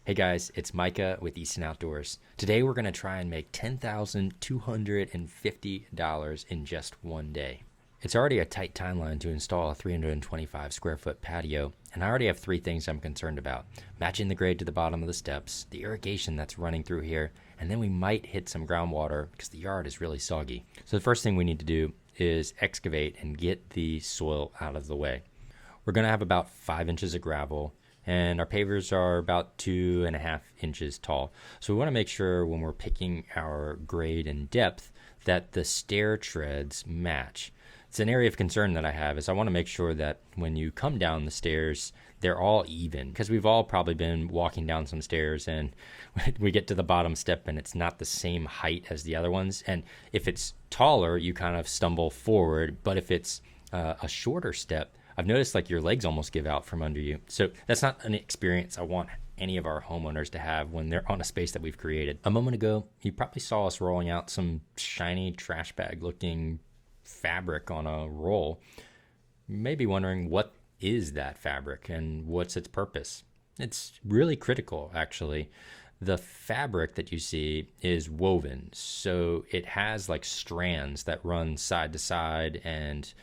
Hey guys, it's Micah with Easton Outdoors. Today we're going to try and make $10,250 in just one day. It's already a tight timeline to install a 325 square foot patio, and I already have three things I'm concerned about. Matching the grade to the bottom of the steps, the irrigation that's running through here, and then we might hit some groundwater because the yard is really soggy. So the first thing we need to do is excavate and get the soil out of the way. We're going to have about 5 inches of gravel, and our pavers are about 2.5 inches tall. So we want to make sure when we're picking our grade and depth that the stair treads match. It's an area of concern that I have is I want to make sure that when you come down the stairs, they're all even, because we've all probably been walking down some stairs and we get to the bottom step and it's not the same height as the other ones. And if it's taller, you kind of stumble forward. But if it's a shorter step, I've noticed like your legs almost give out from under you. So that's not an experience I want any of our homeowners to have when they're on a space that we've created. A moment ago, you probably saw us rolling out some shiny trash bag looking fabric on a roll. You may be wondering, what is that fabric and what's its purpose? It's really critical, actually. The fabric that you see is woven, so it has like strands that run side to side and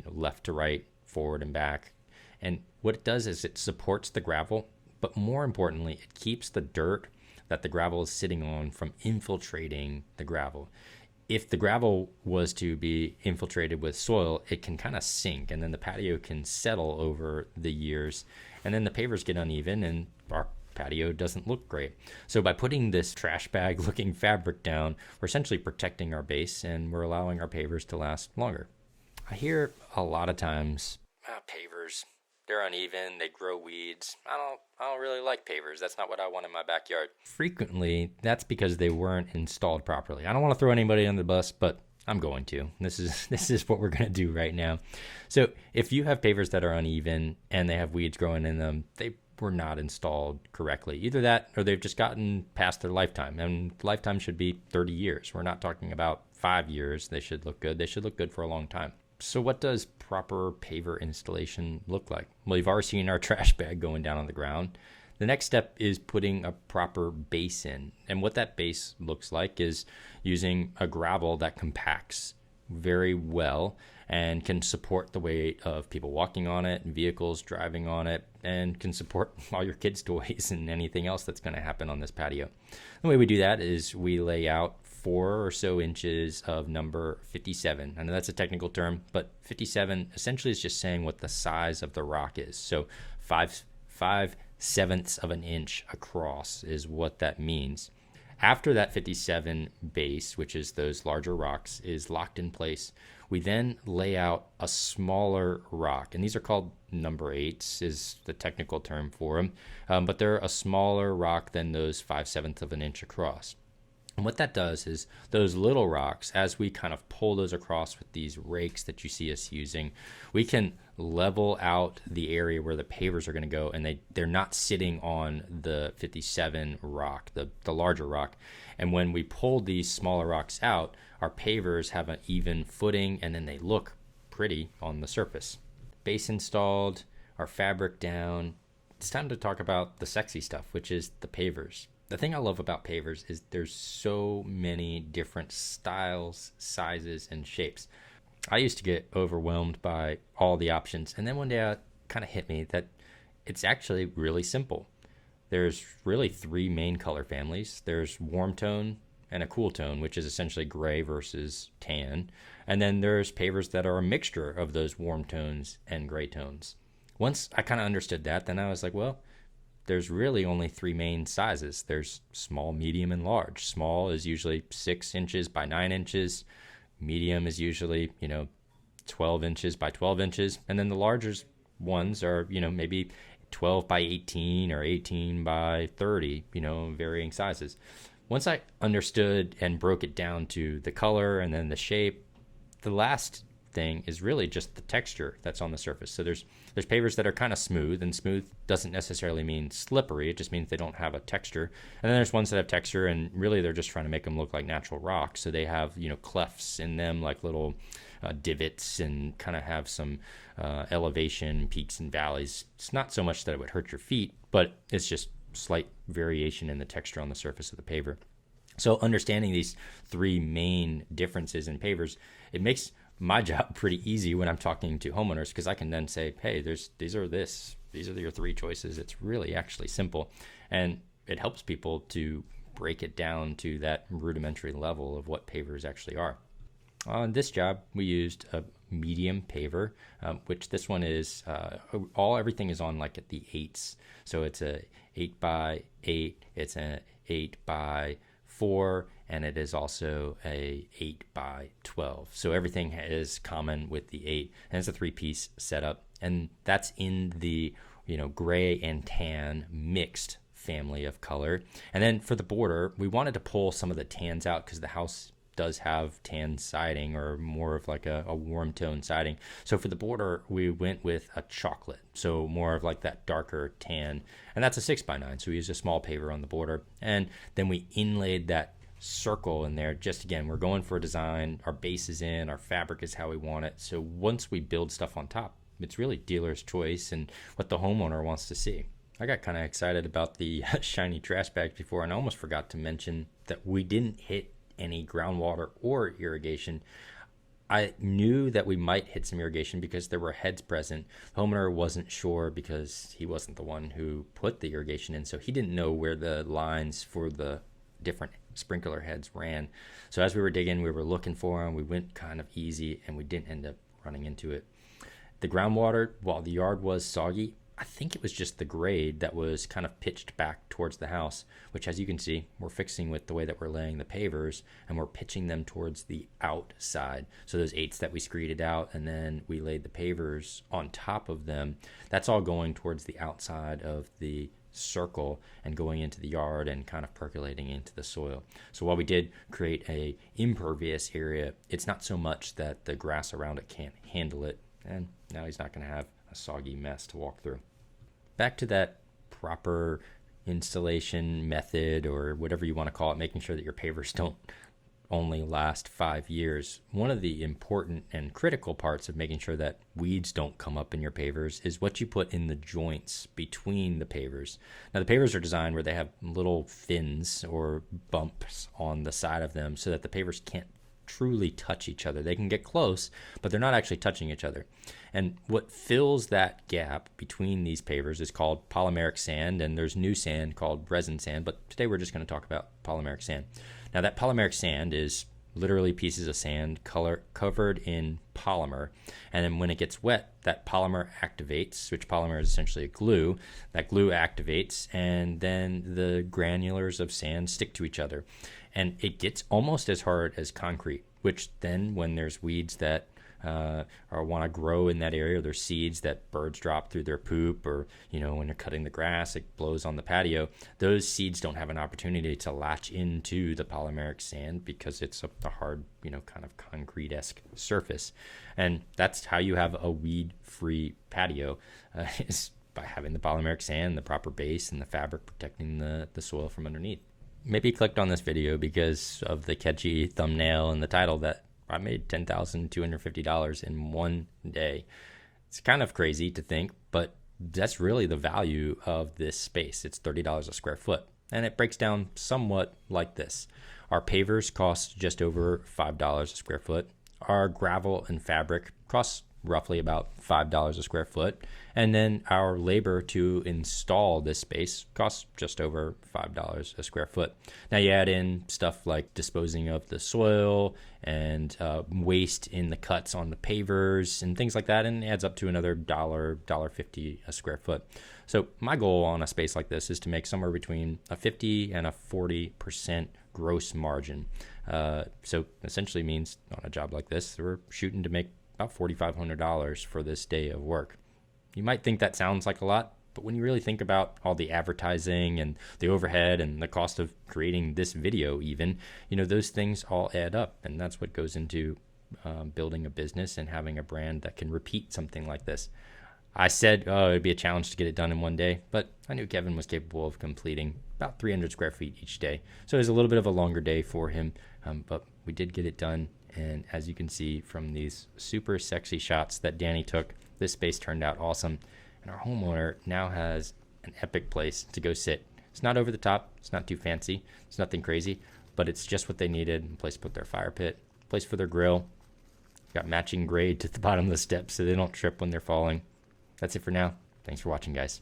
left to right, forward and back. And what it does is it supports the gravel, but more importantly, it keeps the dirt that the gravel is sitting on from infiltrating the gravel. If the gravel was to be infiltrated with soil, it can kind of sink, and then the patio can settle over the years, and then the pavers get uneven and our patio doesn't look great. So by putting this trash bag looking fabric down, we're essentially protecting our base and we're allowing our pavers to last longer. I hear a lot of times, pavers, they're uneven, they grow weeds. I don't really like pavers. That's not what I want in my backyard. Frequently, that's because they weren't installed properly. I don't want to throw anybody under the bus, but I'm going to. This is what we're going to do right now. So if you have pavers that are uneven and they have weeds growing in them, they were not installed correctly. Either that or they've just gotten past their lifetime, and lifetime should be 30 years. We're not talking about 5 years. They should look good. They should look good for a long time. So what does proper paver installation look like? Well, you've already seen our trash bag going down on the ground. The next step is putting a proper base in. And what that base looks like is using a gravel that compacts very well and can support the weight of people walking on it and vehicles driving on it, and can support all your kids' toys and anything else that's going to happen on this patio. The way we do that is we lay out 4 or so inches of number 57. I know that's a technical term, but 57 essentially is just saying what the size of the rock is. So 5/7 of an inch across is what that means. After that 57 base, which is those larger rocks, is locked in place, we then lay out a smaller rock. And these are called number 8s is the technical term for them. But they're a smaller rock than those 5/7 of an inch across. And what that does is those little rocks, as we kind of pull those across with these rakes that you see us using, we can level out the area where the pavers are going to go, and they're not sitting on the 57 rock, the larger rock. And when we pull these smaller rocks out, our pavers have an even footing, and then they look pretty on the surface. Base installed, our fabric down. It's time to talk about the sexy stuff, which is the pavers. The thing I love about pavers is there's so many different styles, sizes, and shapes. I used to get overwhelmed by all the options, and then one day it kind of hit me that it's actually really simple. There's really 3 main color families. There's warm tone and a cool tone, which is essentially gray versus tan. And then there's pavers that are a mixture of those warm tones and gray tones. Once I kind of understood that, then I was like, well, there's really only 3 main sizes. There's small, medium, and large. Small is usually 6 inches by 9 inches. Medium is usually, 12 inches by 12 inches. And then the larger ones are, maybe 12 by 18 or 18 by 30, varying sizes. Once I understood and broke it down to the color and then the shape, the last thing is really just the texture that's on the surface. So there's pavers that are kind of smooth, and smooth doesn't necessarily mean slippery. It just means they don't have a texture. And then there's ones that have texture, and really they're just trying to make them look like natural rock. So they have clefts in them, like little divots, and kind of have some elevation, peaks and valleys. It's not so much that it would hurt your feet, but it's just slight variation in the texture on the surface of the paver. So understanding these three main differences in pavers, it makes my job pretty easy when I'm talking to homeowners, because I can then say, hey, these are your three choices. It's really actually simple, and it helps people to break it down to that rudimentary level of what pavers actually are. On this job, we used a medium paver, which this one is everything is on like at the 8s. So it's a 8x8, it's an 8x4, and it is also a 8x12. So everything is common with the 8, and it's a 3-piece setup, and that's in the gray and tan mixed family of color. And then for the border, we wanted to pull some of the tans out because the house does have tan siding, or more of like a warm tone siding. So for the border, we went with a chocolate, so more of like that darker tan, and that's a 6x9. So we used a small paver on the border, and then we inlaid that circle in there. Just again, we're going for a design, our base is in, our fabric is how we want it. So once we build stuff on top, it's really dealer's choice and what the homeowner wants to see. I got kind of excited about the shiny trash bags before, and I almost forgot to mention that we didn't hit any groundwater or irrigation. I knew that we might hit some irrigation because there were heads present. The homeowner wasn't sure because he wasn't the one who put the irrigation in, so he didn't know where the lines for the different sprinkler heads ran. So as we were digging, we were looking for them. We went kind of easy, and we didn't end up running into it. The groundwater, while the yard was soggy, I think it was just the grade that was kind of pitched back towards the house, which, as you can see, we're fixing with the way that we're laying the pavers, and we're pitching them towards the outside. So those 8s that we screeded out, and then we laid the pavers on top of them, that's all going towards the outside of the circle and going into the yard and kind of percolating into the soil. So while we did create a impervious area, it's not so much that the grass around it can't handle it, and now he's not going to have a soggy mess to walk through. Back to that proper installation method, or whatever you want to call it, making sure that your pavers don't only last 5 years. One of the important and critical parts of making sure that weeds don't come up in your pavers is what you put in the joints between the pavers. Now, the pavers are designed where they have little fins or bumps on the side of them so that the pavers can't truly touch each other. They can get close, but they're not actually touching each other. And what fills that gap between these pavers is called polymeric sand, and there's new sand called resin sand, but today we're just going to talk about polymeric sand. Now, that polymeric sand is literally pieces of sand covered in polymer, and then when it gets wet, that polymer activates, which polymer is essentially a glue. That glue activates, and then the granulars of sand stick to each other, and it gets almost as hard as concrete, which then when there's weeds that or want to grow in that area, or there's seeds that birds drop through their poop, or when they're cutting the grass, it blows on the patio, those seeds don't have an opportunity to latch into the polymeric sand because it's a hard kind of concrete-esque surface. And that's how you have a weed-free patio, is by having the polymeric sand, the proper base, and the fabric protecting the soil from underneath. Maybe you clicked on this video because of the catchy thumbnail and the title that I made $10,250 in one day. It's kind of crazy to think, but that's really the value of this space. It's $30 a square foot, and it breaks down somewhat like this. Our pavers cost just over $5 a square foot. Our gravel and fabric costs roughly about $5 a square foot. And then our labor to install this space costs just over $5 a square foot. Now you add in stuff like disposing of the soil and waste in the cuts on the pavers and things like that, and it adds up to another $1.50 a square foot. So my goal on a space like this is to make somewhere between a 50 and a 40% gross margin. So essentially means on a job like this, we're shooting to make about $4,500 for this day of work. You might think that sounds like a lot, but when you really think about all the advertising and the overhead and the cost of creating this video even, those things all add up, and that's what goes into building a business and having a brand that can repeat something like this. I said it'd be a challenge to get it done in one day, but I knew Kevin was capable of completing about 300 square feet each day. So it was a little bit of a longer day for him, but we did get it done. And as you can see from these super sexy shots that Danny took, this space turned out awesome. And our homeowner now has an epic place to go sit It's not over the top. It's not too fancy. It's nothing crazy, but it's just what they needed. A place to put their fire pit, place for their grill. Got matching grade to the bottom of the steps so they don't trip when they're falling. That's it for now. Thanks for watching, guys.